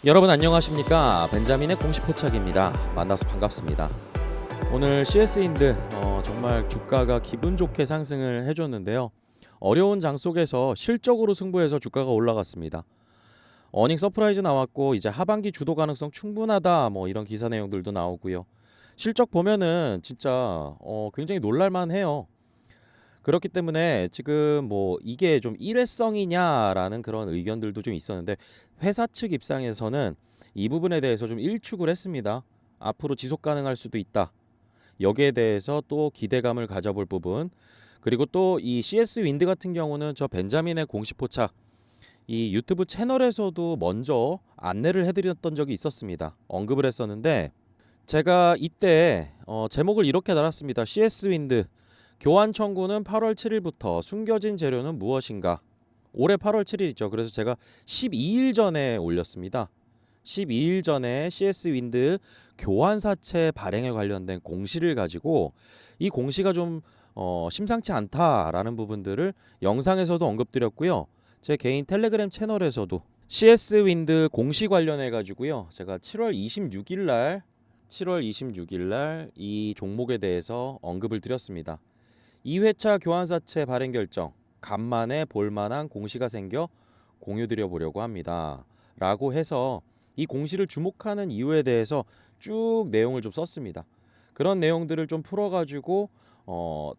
여러분 안녕하십니까? 벤자민의 공식 포착입니다. 만나서 반갑습니다. 오늘 CS인드 정말 주가가 기분 좋게 상승을 해줬는데요. 어려운 장 속에서 실적으로 승부해서 주가가 올라갔습니다. 어닝 서프라이즈 나왔고 이제 하반기 주도 가능성 충분하다 이런 기사 내용들도 나오고요. 실적 보면은 진짜 굉장히 놀랄만해요. 그렇기 때문에 지금 이게 좀 일회성이냐라는 그런 의견들도 좀 있었는데 회사 측 입장에서는 이 부분에 대해서 좀 일축을 했습니다. 앞으로 지속 가능할 수도 있다. 여기에 대해서 또 기대감을 가져볼 부분. 그리고 또 이 CS 윈드 같은 경우는 저 벤자민의 공식 포착 이 유튜브 채널에서도 먼저 안내를 해드렸던 적이 있었습니다. 언급을 했었는데 제가 이때 제목을 이렇게 달았습니다. CS 윈드 교환 청구는 8월 7일부터 숨겨진 재료는 무엇인가? 올해 8월 7일이죠. 그래서 제가 12일 전에 올렸습니다. 12일 전에 CS 윈드 교환사채 발행에 관련된 공시를 가지고 이 공시가 좀 심상치 않다라는 부분들을 영상에서도 언급드렸고요. 제 개인 텔레그램 채널에서도 CS 윈드 공시 관련해 가지고요. 제가 7월 26일 날 이 종목에 대해서 언급을 드렸습니다. 2회차 교환사채 발행 결정 간만에 볼만한 공시가 생겨 공유드려 보려고 합니다 라고 해서 이 공시를 주목하는 이유에 대해서 쭉 내용을 좀 썼습니다. 그런 내용들을 좀 풀어가지고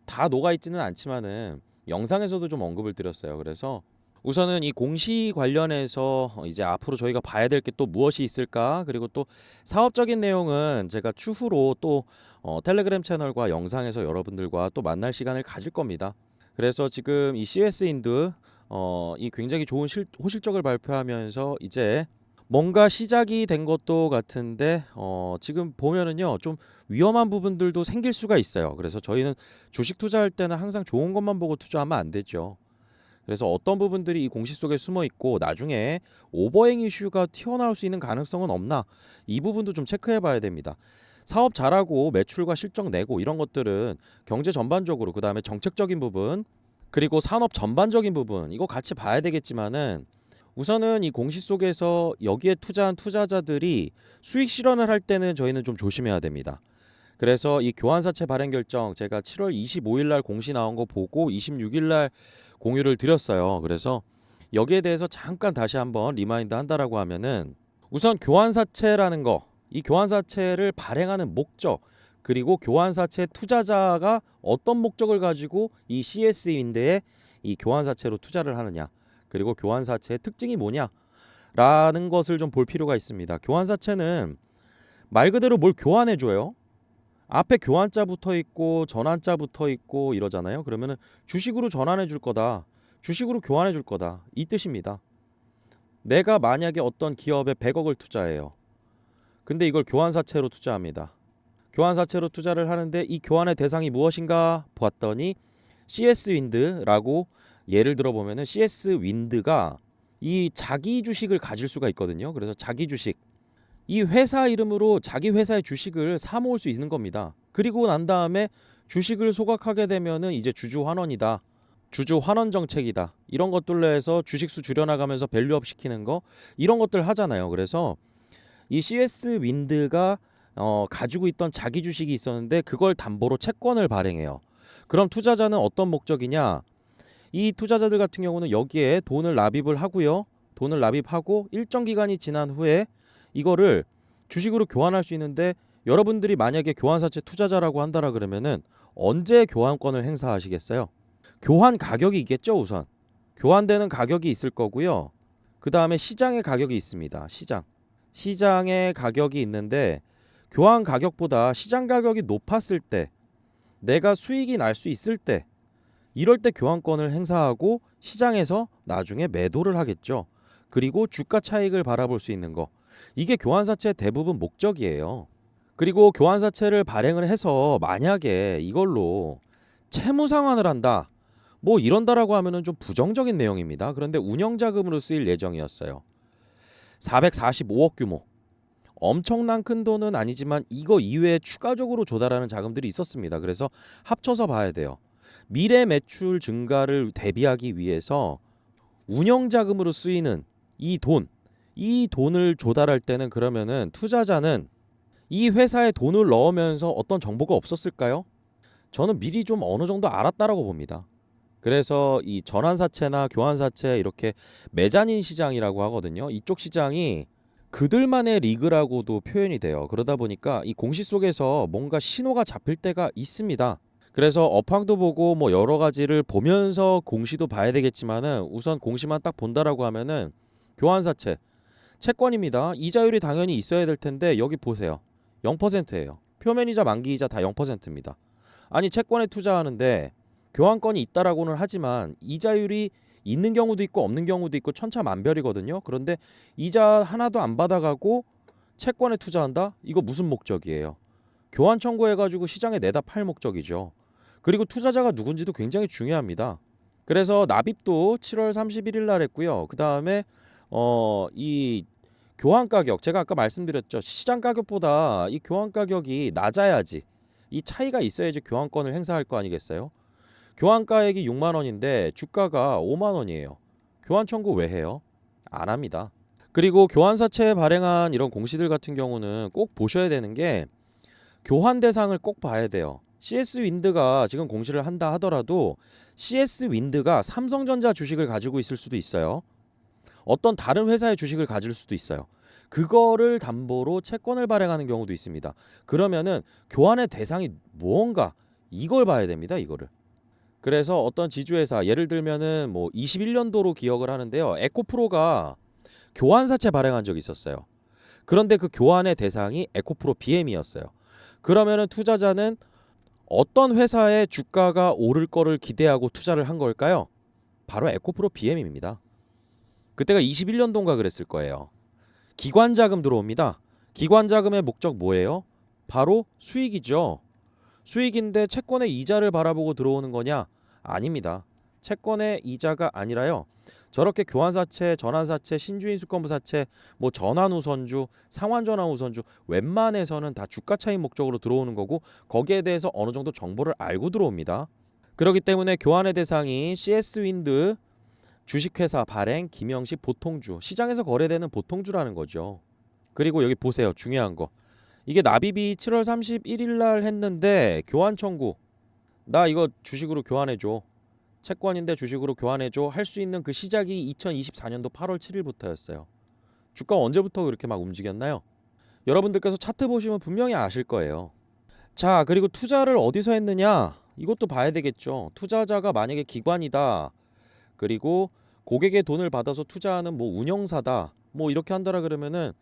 다 녹아있지는 않지만은 영상에서도 좀 언급을 드렸어요. 그래서 우선은 이 공시 관련해서 이제 앞으로 저희가 봐야 될 게 또 무엇이 있을까, 그리고 또 사업적인 내용은 제가 추후로 또 텔레그램 채널과 영상에서 여러분들과 또 만날 시간을 가질 겁니다. 그래서 지금 이 CS인드 이 굉장히 좋은 호실적을 발표하면서 이제 뭔가 시작이 된 것도 같은데 지금 보면은요 좀 위험한 부분들도 생길 수가 있어요. 그래서 저희는 주식 투자할 때는 항상 좋은 것만 보고 투자하면 안 되죠. 그래서 어떤 부분들이 이 공시 속에 숨어 있고 나중에 오버행 이슈가 튀어나올 수 있는 가능성은 없나, 이 부분도 좀 체크해 봐야 됩니다. 사업 잘하고 매출과 실적 내고 이런 것들은 경제 전반적으로, 그 다음에 정책적인 부분, 그리고 산업 전반적인 부분 이거 같이 봐야 되겠지만은 우선은 이 공시 속에서 여기에 투자한 투자자들이 수익 실현을 할 때는 저희는 좀 조심해야 됩니다. 그래서 이 교환사채 발행 결정 제가 7월 25일 날 공시 나온 거 보고 26일 날 공유를 드렸어요. 그래서 여기에 대해서 잠깐 다시 한번 리마인드 한다라고 하면은 우선 교환사채라는 거, 이 교환사채를 발행하는 목적, 그리고 교환사채 투자자가 어떤 목적을 가지고 이 CS인드에 이 교환사채로 투자를 하느냐, 그리고 교환사채의 특징이 뭐냐라는 것을 좀 볼 필요가 있습니다. 교환사채는 말 그대로 뭘 교환해 줘요. 앞에 교환자 붙어 있고 전환자 붙어 있고 이러잖아요. 그러면은 주식으로 전환해 줄 거다, 주식으로 교환해 줄 거다, 이 뜻입니다. 내가 만약에 어떤 기업에 100억을 투자해요. 근데 이걸 교환사채로 투자합니다. 교환사채로 투자를 하는데 이 교환의 대상이 무엇인가 봤더니 CS윈드라고, 예를 들어 보면은 CS윈드가 이 자기 주식을 가질 수가 있거든요. 그래서 자기 주식, 이 회사 이름으로 자기 회사의 주식을 사 모을 수 있는 겁니다. 그리고 난 다음에 주식을 소각하게 되면은 이제 주주 환원이다, 주주 환원 정책이다, 이런 것들로 해서 주식수 줄여나가면서 밸류업 시키는 거, 이런 것들 하잖아요. 그래서 이 CS 윈드가 가지고 있던 자기 주식이 있었는데 그걸 담보로 채권을 발행해요. 그럼 투자자는 어떤 목적이냐? 이 투자자들 같은 경우는 여기에 돈을 납입을 하고요. 돈을 납입하고 일정 기간이 지난 후에 이거를 주식으로 교환할 수 있는데, 여러분들이 만약에 교환사채 투자자라고 한다라 그러면은 언제 교환권을 행사하시겠어요? 교환 가격이 있겠죠. 우선 교환되는 가격이 있을 거고요. 그 다음에 시장의 가격이 있습니다. 시장의 가격이 있는데 교환 가격보다 시장 가격이 높았을 때, 내가 수익이 날 수 있을 때, 이럴 때 교환권을 행사하고 시장에서 나중에 매도를 하겠죠. 그리고 주가 차익을 바라볼 수 있는 거, 이게 교환사채의 대부분 목적이에요. 그리고 교환사채를 발행을 해서 만약에 이걸로 채무 상환을 한다, 이런다라고 하면은 좀 부정적인 내용입니다. 그런데 운영자금으로 쓰일 예정이었어요. 445억 규모, 엄청난 큰 돈은 아니지만 이거 이외에 추가적으로 조달하는 자금들이 있었습니다. 그래서 합쳐서 봐야 돼요. 미래 매출 증가를 대비하기 위해서 운영자금으로 쓰이는 이 돈, 이 돈을 조달할 때는 그러면은 투자자는 이 회사에 돈을 넣으면서 어떤 정보가 없었을까요? 저는 미리 좀 어느 정도 알았다라고 봅니다. 그래서 이 전환사채나 교환사채 이렇게 메자닌 시장이라고 하거든요. 이쪽 시장이 그들만의 리그라고도 표현이 돼요. 그러다 보니까 이 공시 속에서 뭔가 신호가 잡힐 때가 있습니다. 그래서 업황도 보고 뭐 여러 가지를 보면서 공시도 봐야 되겠지만은 우선 공시만 딱 본다라고 하면은 교환사채 채권입니다. 이자율이 당연히 있어야 될 텐데 여기 보세요. 0%예요. 표면이자 만기이자 다 0%입니다. 아니 채권에 투자하는데 교환권이 있다라고는 하지만 이자율이 있는 경우도 있고 없는 경우도 있고 천차만별이거든요. 그런데 이자 하나도 안 받아가고 채권에 투자한다? 이거 무슨 목적이에요? 교환 청구해가지고 시장에 내다 팔 목적이죠. 그리고 투자자가 누군지도 굉장히 중요합니다. 그래서 납입도 7월 31일 날 했고요. 그 다음에 이 교환 가격 제가 아까 말씀드렸죠. 시장 가격보다 이 교환 가격이 낮아야지 이 차이가 있어야지 교환권을 행사할 거 아니겠어요? 교환가액이 6만 원인데 주가가 5만 원이에요. 교환 청구 왜 해요? 안 합니다. 그리고 교환사채에 발행한 이런 공시들 같은 경우는 꼭 보셔야 되는 게 교환 대상을 꼭 봐야 돼요. CS 윈드가 지금 공시를 한다 하더라도 CS 윈드가 삼성전자 주식을 가지고 있을 수도 있어요. 어떤 다른 회사의 주식을 가질 수도 있어요. 그거를 담보로 채권을 발행하는 경우도 있습니다. 그러면은 교환의 대상이 무언가 이걸 봐야 됩니다. 이거를. 그래서 어떤 지주회사 예를 들면은 뭐 21년도로 기억을 하는데요. 에코프로가 교환사채 발행한 적이 있었어요. 그런데 그 교환의 대상이 에코프로 BM이었어요. 그러면은 투자자는 어떤 회사의 주가가 오를 거를 기대하고 투자를 한 걸까요? 바로 에코프로 BM입니다. 그때가 21년도인가 그랬을 거예요. 기관 자금 들어옵니다. 기관 자금의 목적 뭐예요? 바로 수익이죠. 수익인데 채권의 이자를 바라보고 들어오는 거냐? 아닙니다. 채권의 이자가 아니라요. 저렇게 교환사채, 전환사채, 신주인수권부사채, 뭐 전환우선주, 상환전환우선주 웬만해서는 다 주가 차익 목적으로 들어오는 거고 거기에 대해서 어느 정도 정보를 알고 들어옵니다. 그렇기 때문에 교환의 대상이 CS윈드, 주식회사 발행, 김영시 보통주, 시장에서 거래되는 보통주라는 거죠. 그리고 여기 보세요. 중요한 거. 이게 납입이 7월 31일 날 했는데 교환 청구 나 이거 주식으로 교환해줘 채권인데 주식으로 교환해줘 할 수 있는 그 시작이 2024년도 8월 7일부터였어요. 주가 언제부터 그렇게 막 움직였나요? 여러분들께서 차트 보시면 분명히 아실 거예요. 자 그리고 투자를 어디서 했느냐 이것도 봐야 되겠죠. 투자자가 만약에 기관이다 그리고 고객의 돈을 받아서 투자하는 뭐 운영사다 뭐 이렇게 한다라 그러면은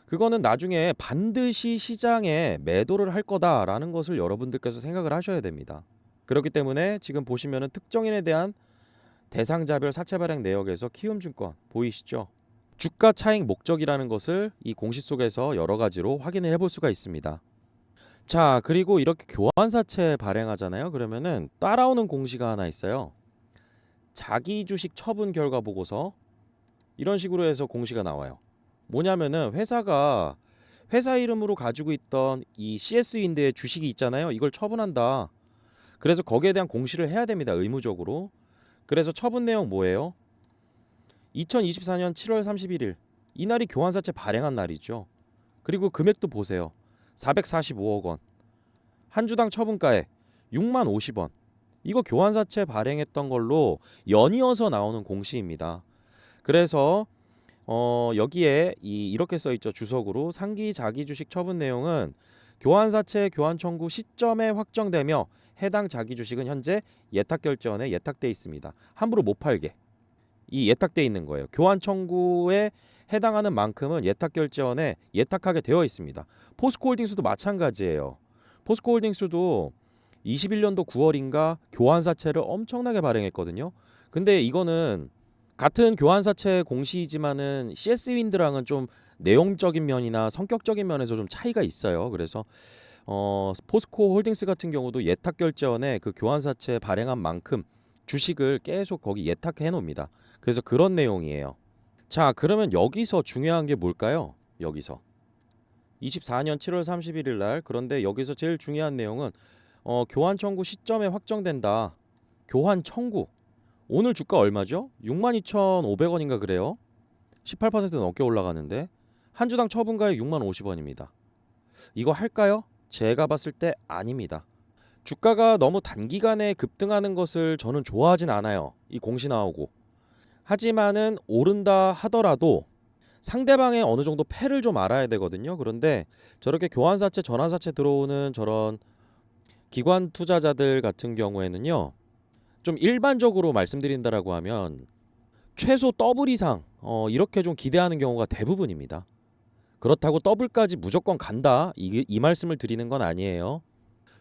그거는 나중에 반드시 시장에 매도를 할 거다라는 것을 여러분들께서 생각을 하셔야 됩니다. 그렇기 때문에 지금 보시면은 특정인에 대한 대상자별 사채 발행 내역에서 키움증권 보이시죠? 주가 차익 목적이라는 것을 이 공시 속에서 여러 가지로 확인을 해볼 수가 있습니다. 자, 그리고 이렇게 교환사채 발행하잖아요. 그러면은 따라오는 공시가 하나 있어요. 자기 주식 처분 결과 보고서 이런 식으로 해서 공시가 나와요. 뭐냐면은 회사가 회사 이름으로 가지고 있던 이 CS인드의 주식이 있잖아요. 이걸 처분한다. 그래서 거기에 대한 공시를 해야 됩니다. 의무적으로. 그래서 처분 내용 뭐예요? 2024년 7월 31일 이날이 교환사채 발행한 날이죠. 그리고 금액도 보세요. 445억 원. 한 주당 처분가액 6만 50원. 이거 교환사채 발행했던 걸로 연이어서 나오는 공시입니다. 그래서 여기에 이렇게 써 있죠. 주석으로 상기 자기 주식 처분 내용은 교환사채 교환 청구 시점에 확정되며 해당 자기 주식은 현재 예탁결제원에 예탁돼 있습니다. 함부로 못 팔게. 이 예탁돼 있는 거예요. 교환 청구에 해당하는 만큼은 예탁결제원에 예탁하게 되어 있습니다. 포스코홀딩스도 마찬가지예요. 포스코홀딩스도 21년도 9월인가 교환사채를 엄청나게 발행했거든요. 근데 이거는 같은 교환사채 공시이지만은 CS윈드랑은 좀 내용적인 면이나 성격적인 면에서 좀 차이가 있어요. 그래서 포스코홀딩스 같은 경우도 예탁결제원에 그 교환사채 발행한 만큼 주식을 계속 거기 예탁해 놓습니다. 그래서 그런 내용이에요. 자, 그러면 여기서 중요한 게 뭘까요? 여기서 24년 7월 31일 날 그런데 여기서 제일 중요한 내용은 교환 청구 시점에 확정된다. 교환 청구. 오늘 주가 얼마죠? 62,500원인가 그래요. 18% 넘게 올라가는데 한 주당 처분가액 6만 50원입니다. 이거 할까요? 제가 봤을 때 아닙니다. 주가가 너무 단기간에 급등하는 것을 저는 좋아하진 않아요. 이 공시 나오고. 하지만은 오른다 하더라도 상대방의 어느 정도 패를 좀 알아야 되거든요. 그런데 저렇게 교환사채, 전환사채 들어오는 저런 기관 투자자들 같은 경우에는요. 좀 일반적으로 말씀드린다라고 하면 최소 더블 이상 이렇게 좀 기대하는 경우가 대부분입니다. 그렇다고 더블까지 무조건 간다 이 말씀을 드리는 건 아니에요.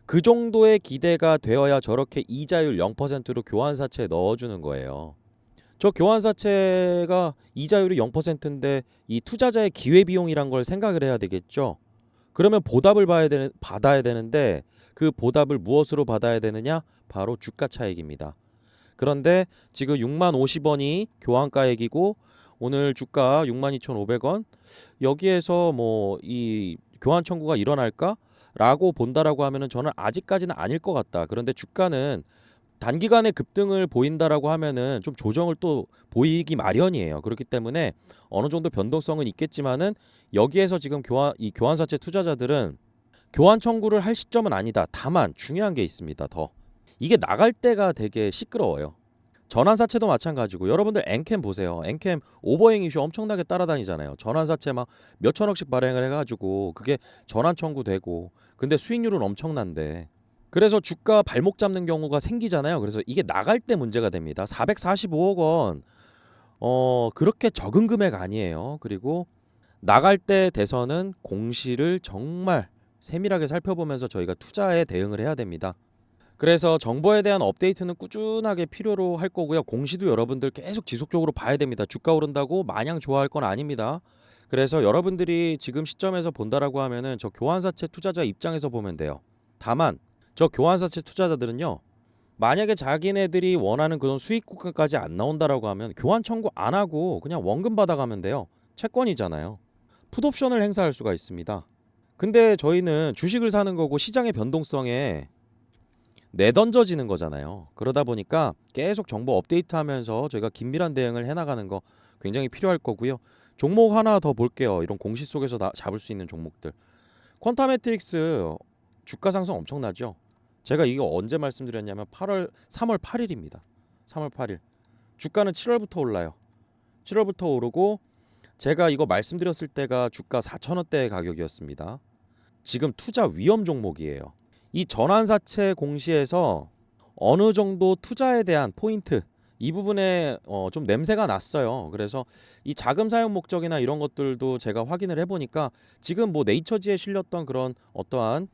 그 정도의 기대가 되어야 저렇게 이자율 0%로 교환사채에 넣어주는 거예요. 저 교환사채가 이자율이 0%인데 이 투자자의 기회비용이란 걸 생각을 해야 되겠죠. 그러면 보답을 받아야 되는데 그 보답을 무엇으로 받아야 되느냐? 바로 주가 차익입니다. 그런데 지금 6만 50원이 교환가액이고 오늘 주가 62,500원 여기에서 뭐 이 교환 청구가 일어날까? 라고 본다라고 하면은 저는 아직까지는 아닐 것 같다. 그런데 주가는 단기간에 급등을 보인다라고 하면은 좀 조정을 또 보이기 마련이에요. 그렇기 때문에 어느 정도 변동성은 있겠지만은 여기에서 지금 교환사채 투자자들은 교환 청구를 할 시점은 아니다. 다만 중요한 게 있습니다. 더 이게 나갈 때가 되게 시끄러워요. 전환사채도 마찬가지고 여러분들 엔캠 보세요. 엔캠 오버행 이슈 엄청나게 따라다니잖아요. 전환사채 막 몇천억씩 발행을 해가지고 그게 전환 청구되고 근데 수익률은 엄청난데 그래서 주가 발목 잡는 경우가 생기잖아요. 그래서 이게 나갈 때 문제가 됩니다. 445억 원 그렇게 적은 금액 아니에요. 그리고 나갈 때 돼서는 공시를 정말 세밀하게 살펴보면서 저희가 투자에 대응을 해야 됩니다. 그래서 정보에 대한 업데이트는 꾸준하게 필요로 할 거고요. 공시도 여러분들 계속 지속적으로 봐야 됩니다. 주가 오른다고 마냥 좋아할 건 아닙니다. 그래서 여러분들이 지금 시점에서 본다라고 하면은 저 교환사채 투자자 입장에서 보면 돼요. 다만 저 교환사채 투자자들은요. 만약에 자기네들이 원하는 그런 수익 구간까지 안 나온다라고 하면 교환 청구 안 하고 그냥 원금 받아가면 돼요. 채권이잖아요. 풋옵션을 행사할 수가 있습니다. 근데 저희는 주식을 사는 거고 시장의 변동성에 내던져지는 거잖아요. 그러다 보니까 계속 정보 업데이트하면서 저희가 긴밀한 대응을 해나가는 거 굉장히 필요할 거고요. 종목 하나 더 볼게요. 이런 공시 속에서 잡을 수 있는 종목들. 퀀타 매트릭스 주가 상승 엄청나죠. 제가 이거 언제 말씀드렸냐면 3월 8일입니다. 3월 8일. 주가는 7월부터 올라요. 7월부터 오르고 제가 이거 말씀드렸을 때가 주가 4,000원대 가격이었습니다. 지금 투자 위험 종목이에요. 이 전환사채 공시에서 어느 정도 투자에 대한 포인트 이 부분에 좀 냄새가 났어요. 그래서 이 자금 사용 목적이나 이런 것들도 제가 확인을 해보니까 지금 뭐 네이처지에 실렸던 그런 어떠한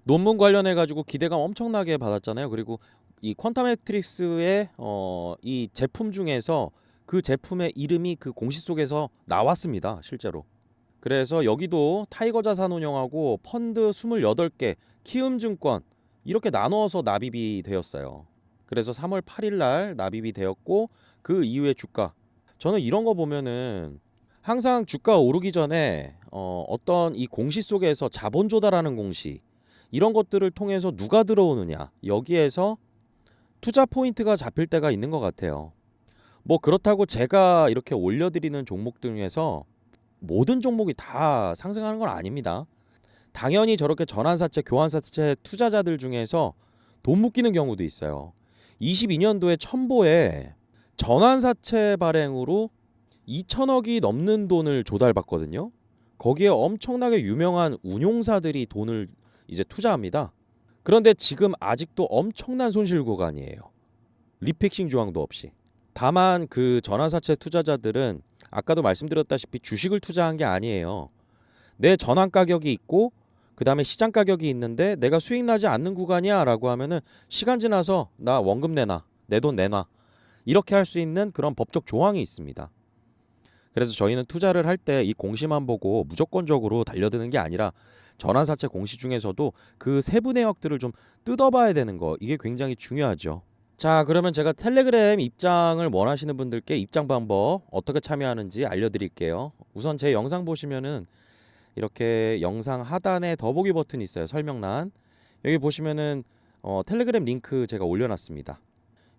논문 관련해 가지고 기대감 엄청나게 받았잖아요. 그리고 이 퀀타 매트릭스의 이 제품 중에서 그 제품의 이름이 그 공시 속에서 나왔습니다. 실제로. 그래서 여기도 타이거 자산운용하고 펀드 28개, 키움증권 이렇게 나누어서 납입이 되었어요. 그래서 3월 8일 날 납입이 되었고 그 이후에 주가 저는 이런 거 보면은 항상 주가 오르기 전에 어떤 이 공시 속에서 자본 조달하는 공시 이런 것들을 통해서 누가 들어오느냐 여기에서 투자 포인트가 잡힐 때가 있는 것 같아요. 뭐 그렇다고 제가 이렇게 올려드리는 종목 중에서 모든 종목이 다 상승하는 건 아닙니다. 당연히 저렇게 전환사채, 교환사채 투자자들 중에서 돈 묶이는 경우도 있어요. 22년도에 첨보에 전환사채 발행으로 2천억이 넘는 돈을 조달받거든요. 거기에 엄청나게 유명한 운용사들이 돈을 이제 투자합니다. 그런데 지금 아직도 엄청난 손실 구간이에요. 리픽싱 조항도 없이. 다만 그 전환사채 투자자들은 아까도 말씀드렸다시피 주식을 투자한 게 아니에요. 내 전환 가격이 있고 그 다음에 시장 가격이 있는데 내가 수익 나지 않는 구간이야 라고 하면은 시간 지나서 나 원금 내놔 내 돈 내놔 이렇게 할 수 있는 그런 법적 조항이 있습니다. 그래서 저희는 투자를 할 때 이 공시만 보고 무조건적으로 달려드는 게 아니라 전환사채 공시 중에서도 그 세부 내역들을 좀 뜯어봐야 되는 거 이게 굉장히 중요하죠. 자, 그러면 제가 텔레그램 입장을 원하시는 분들께 입장 방법 어떻게 참여하는지 알려드릴게요. 우선 제 영상 보시면은 이렇게 영상 하단에 더보기 버튼이 있어요. 설명란 여기 보시면은 텔레그램 링크 제가 올려놨습니다.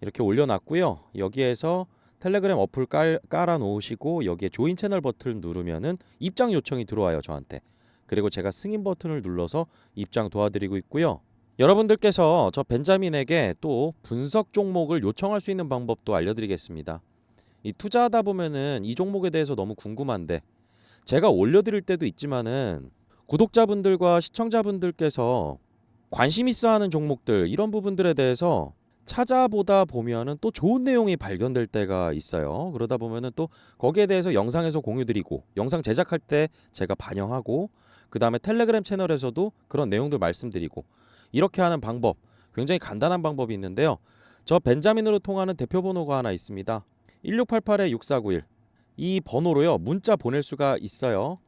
이렇게 올려놨고요. 여기에서 텔레그램 어플 깔아 놓으시고 여기에 조인 채널 버튼을 누르면은 입장 요청이 들어와요, 저한테. 그리고 제가 승인 버튼을 눌러서 입장 도와드리고 있고요. 여러분들께서 저 벤자민에게 또 분석 종목을 요청할 수 있는 방법도 알려드리겠습니다. 이 투자하다 보면은 이 종목에 대해서 너무 궁금한데 제가 올려드릴 때도 있지만은 구독자분들과 시청자분들께서 관심 있어하는 종목들 이런 부분들에 대해서 찾아보다 보면은 또 좋은 내용이 발견될 때가 있어요. 그러다 보면은 또 거기에 대해서 영상에서 공유드리고 영상 제작할 때 제가 반영하고 그 다음에 텔레그램 채널에서도 그런 내용들 말씀드리고 이렇게 하는 방법 굉장히 간단한 방법이 있는데요. 저 벤자민으로 통하는 대표 번호가 하나 있습니다. 1688-6491 이 번호로요 문자 보낼 수가 있어요.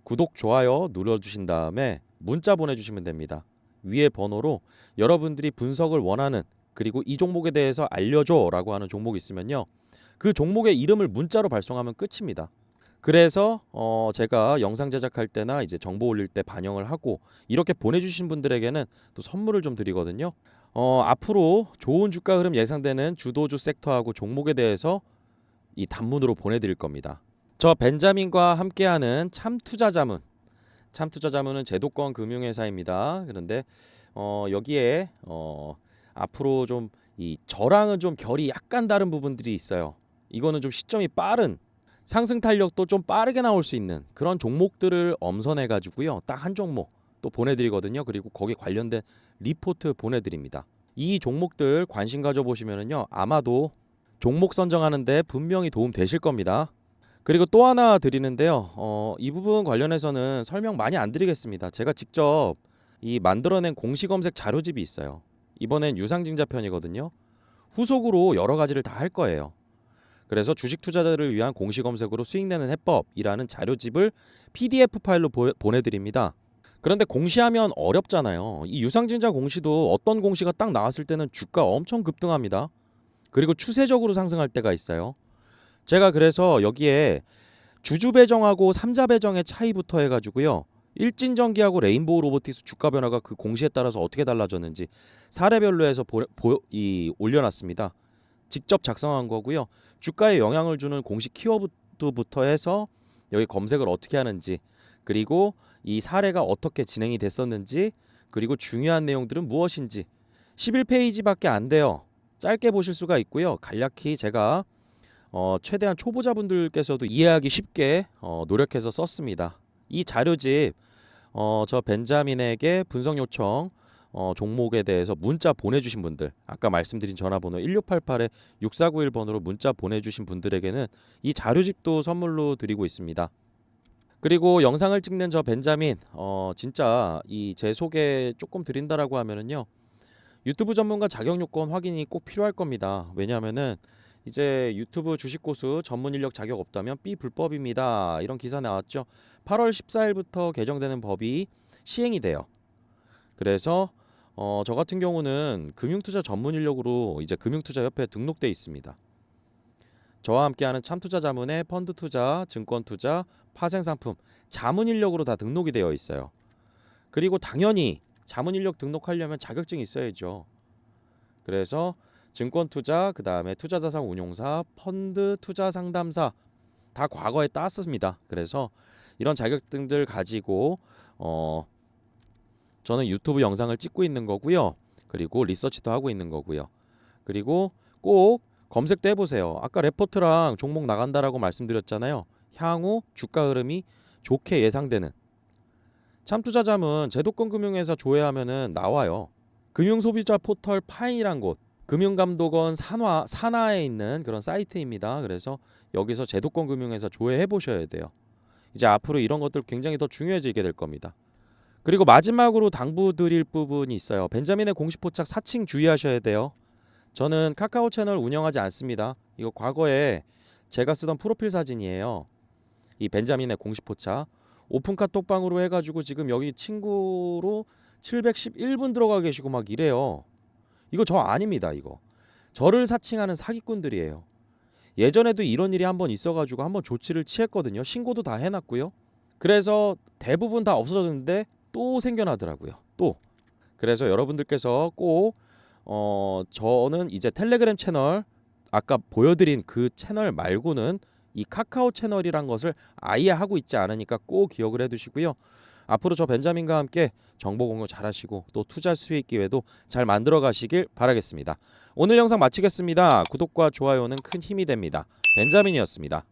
구독 좋아요 눌러주신 다음에 문자 보내주시면 됩니다. 위에 번호로 여러분들이 분석을 원하는 그리고 이 종목에 대해서 알려줘 라고 하는 종목이 있으면요 그 종목의 이름을 문자로 발송하면 끝입니다. 그래서 제가 영상 제작할 때나 이제 정보 올릴 때 반영을 하고 이렇게 보내주신 분들에게는 또 선물을 좀 드리거든요. 앞으로 좋은 주가 흐름 예상되는 주도주 섹터하고 종목에 대해서 이 단문으로 보내드릴 겁니다. 저 벤자민과 함께하는 참투자자문은 제도권 금융회사입니다. 그런데 여기에 앞으로 좀 이 저랑은 좀 결이 약간 다른 부분들이 있어요. 이거는 좀 시점이 빠른 상승 탄력도 좀 빠르게 나올 수 있는 그런 종목들을 엄선해 가지고요. 딱 한 종목 또 보내드리거든요. 그리고 거기 관련된 리포트 보내드립니다. 이 종목들 관심 가져보시면은요. 아마도 종목 선정하는데 분명히 도움 되실 겁니다. 그리고 또 하나 드리는데요. 이 부분 관련해서는 설명 많이 안 드리겠습니다. 제가 직접 이 만들어낸 공시 검색 자료집이 있어요. 이번엔 유상증자 편이거든요. 후속으로 여러 가지를 다 할 거예요. 그래서 주식 투자자들을 위한 공시 검색으로 수익 내는 해법이라는 자료집을 PDF 파일로 보내드립니다. 그런데 공시하면 어렵잖아요. 이 유상증자 공시도 어떤 공시가 딱 나왔을 때는 주가 엄청 급등합니다. 그리고 추세적으로 상승할 때가 있어요. 제가 그래서 여기에 주주 배정하고 삼자 배정의 차이부터 해가지고요. 일진전기하고 레인보우 로보틱스 주가 변화가 그 공시에 따라서 어떻게 달라졌는지 사례별로 해서 올려놨습니다. 직접 작성한 거고요. 주가에 영향을 주는 공식 키워드부터 해서 여기 검색을 어떻게 하는지 그리고 이 사례가 어떻게 진행이 됐었는지 그리고 중요한 내용들은 무엇인지 11페이지밖에 안 돼요. 짧게 보실 수가 있고요. 간략히 제가 최대한 초보자분들께서도 이해하기 쉽게 노력해서 썼습니다. 이 자료집 저 벤자민에게 분석 요청 종목에 대해서 문자 보내주신 분들 아까 말씀드린 전화번호 1688-6491번으로 문자 보내주신 분들에게는 이 자료집도 선물로 드리고 있습니다. 그리고 영상을 찍는 저 벤자민 진짜 이 제 소개 조금 드린다라고 하면은요 유튜브 전문가 자격 요건 확인이 꼭 필요할 겁니다. 왜냐하면은 이제 유튜브 주식고수 전문 인력 자격 없다면 비불법입니다. 이런 기사 나왔죠. 8월 14일부터 개정되는 법이 시행이 돼요. 그래서 저 같은 경우는 금융투자 전문 인력으로 이제 금융투자협회에 등록돼 있습니다. 저와 함께하는 참투자자문에 펀드투자, 증권투자, 파생상품, 자문 인력으로 다 등록이 되어 있어요. 그리고 당연히 자문 인력 등록하려면 자격증이 있어야죠. 그래서 증권투자, 그 다음에 투자자산 운용사, 펀드 투자 상담사 다 과거에 땄습니다. 그래서 이런 자격증들 가지고 저는 유튜브 영상을 찍고 있는 거고요. 그리고 리서치도 하고 있는 거고요. 그리고 꼭 검색도 해보세요. 아까 레포트랑 종목 나간다라고 말씀드렸잖아요. 향후 주가 흐름이 좋게 예상되는 참투자자문 제도권 금융회사 조회하면은 나와요. 금융소비자 포털 파인이란 곳 금융감독원 산하에 있는 그런 사이트입니다. 그래서 여기서 제도권 금융회사 조회해 보셔야 돼요. 이제 앞으로 이런 것들 굉장히 더 중요해지게 될 겁니다. 그리고 마지막으로 당부드릴 부분이 있어요. 벤자민의 공식 포착 사칭 주의하셔야 돼요. 저는 카카오 채널 운영하지 않습니다. 이거 과거에 제가 쓰던 프로필 사진이에요. 이 벤자민의 공식 포착 오픈 카톡방으로 해가지고 지금 여기 친구로 711분 들어가 계시고 막 이래요. 이거 저 아닙니다. 이거 저를 사칭하는 사기꾼들이에요. 예전에도 이런 일이 한번 있어가지고 한번 조치를 취했거든요. 신고도 다 해놨고요. 그래서 대부분 다 없어졌는데 또 생겨나더라고요. 또 그래서 여러분들께서 꼭 저는 이제 텔레그램 채널 아까 보여드린 그 채널 말고는 이 카카오 채널이란 것을 아예 하고 있지 않으니까 꼭 기억을 해두시고요. 앞으로 저 벤자민과 함께 정보 공유 잘하시고 또 투자 수익 기회도 잘 만들어 가시길 바라겠습니다. 오늘 영상 마치겠습니다. 구독과 좋아요는 큰 힘이 됩니다. 벤자민이었습니다.